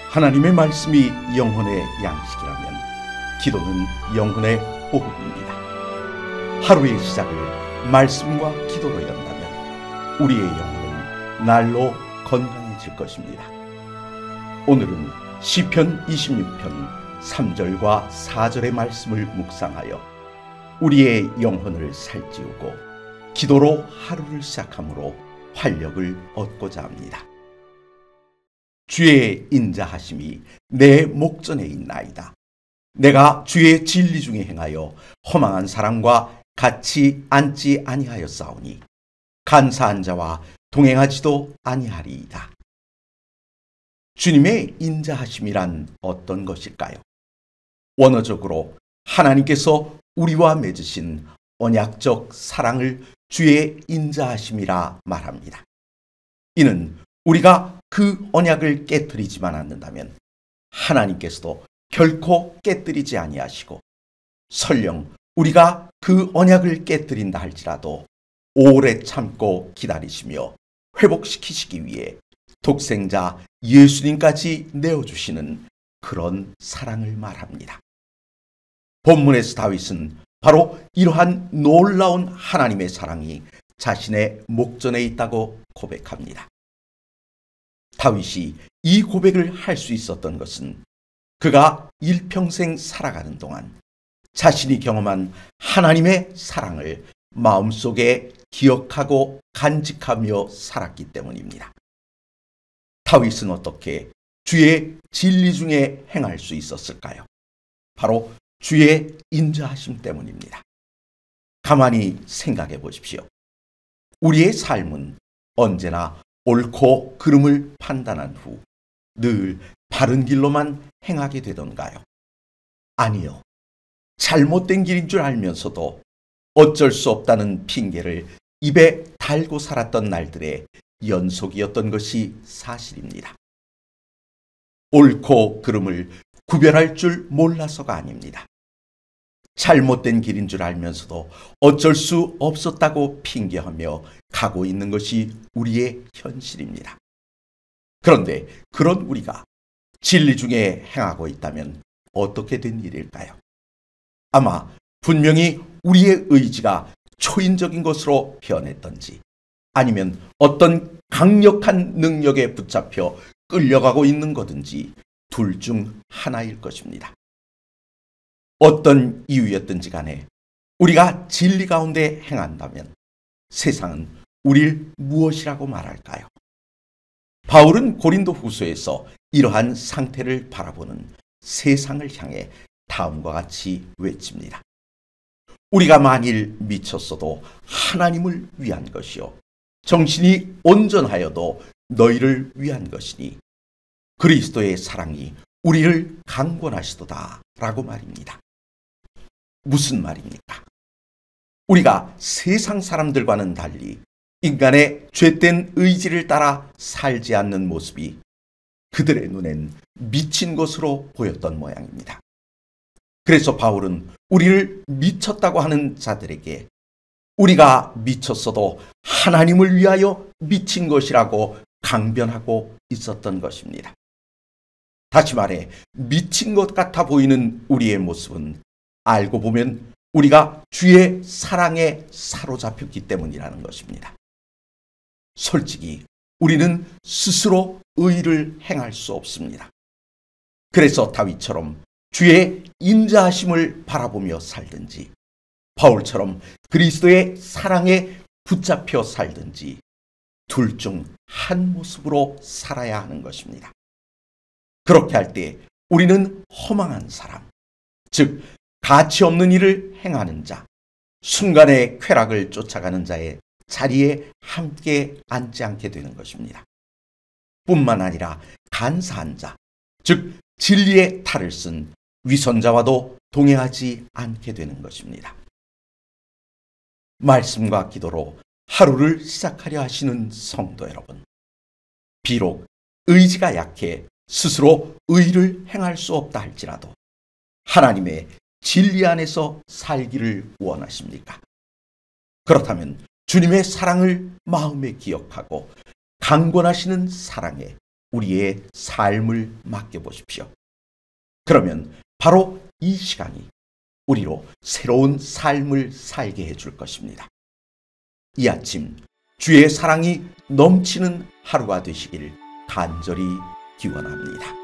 하나님의 말씀이 영혼의 양식이라면 기도는 영혼의 호흡입니다. 하루의 시작을 말씀과 기도로 연다면 우리의 영혼은 날로 건강해질 것입니다. 오늘은 시편 26편 3절과 4절의 말씀을 묵상하여 우리의 영혼을 살찌우고 기도로 하루를 시작함으로 활력을 얻고자 합니다. 주의 인자하심이 내 목전에 있나이다. 내가 주의 진리 중에 행하여 허망한 사람과 같이 앉지 아니하였사오니 간사한 자와 동행하지도 아니하리이다. 주님의 인자하심이란 어떤 것일까요? 원어적으로 하나님께서 우리와 맺으신 언약적 사랑을 주의 인자하심이라 말합니다. 이는 우리가 그 언약을 깨뜨리지만 않는다면 하나님께서도 결코 깨뜨리지 아니하시고 설령 우리가 그 언약을 깨뜨린다 할지라도 오래 참고 기다리시며 회복시키시기 위해 독생자 예수님까지 내어주시는 그런 사랑을 말합니다. 본문에서 다윗은 바로 이러한 놀라운 하나님의 사랑이 자신의 목전에 있다고 고백합니다. 다윗이 이 고백을 할 수 있었던 것은 그가 일평생 살아가는 동안 자신이 경험한 하나님의 사랑을 마음속에 기억하고 간직하며 살았기 때문입니다. 다윗은 어떻게 주의 진리 중에 행할 수 있었을까요? 바로 주의 인자하심 때문입니다. 가만히 생각해 보십시오. 우리의 삶은 언제나 옳고 그름을 판단한 후 늘 바른 길로만 행하게 되던가요? 아니요. 잘못된 길인 줄 알면서도 어쩔 수 없다는 핑계를 입에 달고 살았던 날들의 연속이었던 것이 사실입니다. 옳고 그름을 구별할 줄 몰라서가 아닙니다. 잘못된 길인 줄 알면서도 어쩔 수 없었다고 핑계하며 가고 있는 것이 우리의 현실입니다. 그런데 그런 우리가 진리 중에 행하고 있다면 어떻게 된 일일까요? 아마 분명히 우리의 의지가 초인적인 것으로 변했던지 아니면 어떤 강력한 능력에 붙잡혀 끌려가고 있는 거든지 둘 중 하나일 것입니다. 어떤 이유였든지 간에 우리가 진리 가운데 행한다면 세상은 우릴 무엇이라고 말할까요? 바울은 고린도 후서에서 이러한 상태를 바라보는 세상을 향해 다음과 같이 외칩니다. 우리가 만일 미쳤어도 하나님을 위한 것이요 정신이 온전하여도 너희를 위한 것이니 그리스도의 사랑이 우리를 강권하시도다 라고 말입니다. 무슨 말입니까? 우리가 세상 사람들과는 달리 인간의 죄된 의지를 따라 살지 않는 모습이 그들의 눈엔 미친 것으로 보였던 모양입니다. 그래서 바울은 우리를 미쳤다고 하는 자들에게 우리가 미쳤어도 하나님을 위하여 미친 것이라고 강변하고 있었던 것입니다. 다시 말해 미친 것 같아 보이는 우리의 모습은 알고 보면 우리가 주의 사랑에 사로잡혔기 때문이라는 것입니다. 솔직히 우리는 스스로 의를 행할 수 없습니다. 그래서 다윗처럼 주의 인자하심을 바라보며 살든지 바울처럼 그리스도의 사랑에 붙잡혀 살든지 둘 중 한 모습으로 살아야 하는 것입니다. 그렇게 할 때 우리는 허망한 사람, 즉 가치 없는 일을 행하는 자, 순간의 쾌락을 쫓아가는 자의 자리에 함께 앉지 않게 되는 것입니다. 뿐만 아니라 간사한 자, 즉 진리의 탈을 쓴 위선자와도 동행하지 않게 되는 것입니다. 말씀과 기도로 하루를 시작하려 하시는 성도 여러분, 비록 의지가 약해 스스로 의를 행할 수 없다 할지라도 하나님의 진리 안에서 살기를 원하십니까? 그렇다면 주님의 사랑을 마음에 기억하고 강권하시는 사랑에 우리의 삶을 맡겨보십시오. 그러면 바로 이 시간이 우리로 새로운 삶을 살게 해줄 것입니다. 이 아침 주의 사랑이 넘치는 하루가 되시길 간절히 기원합니다.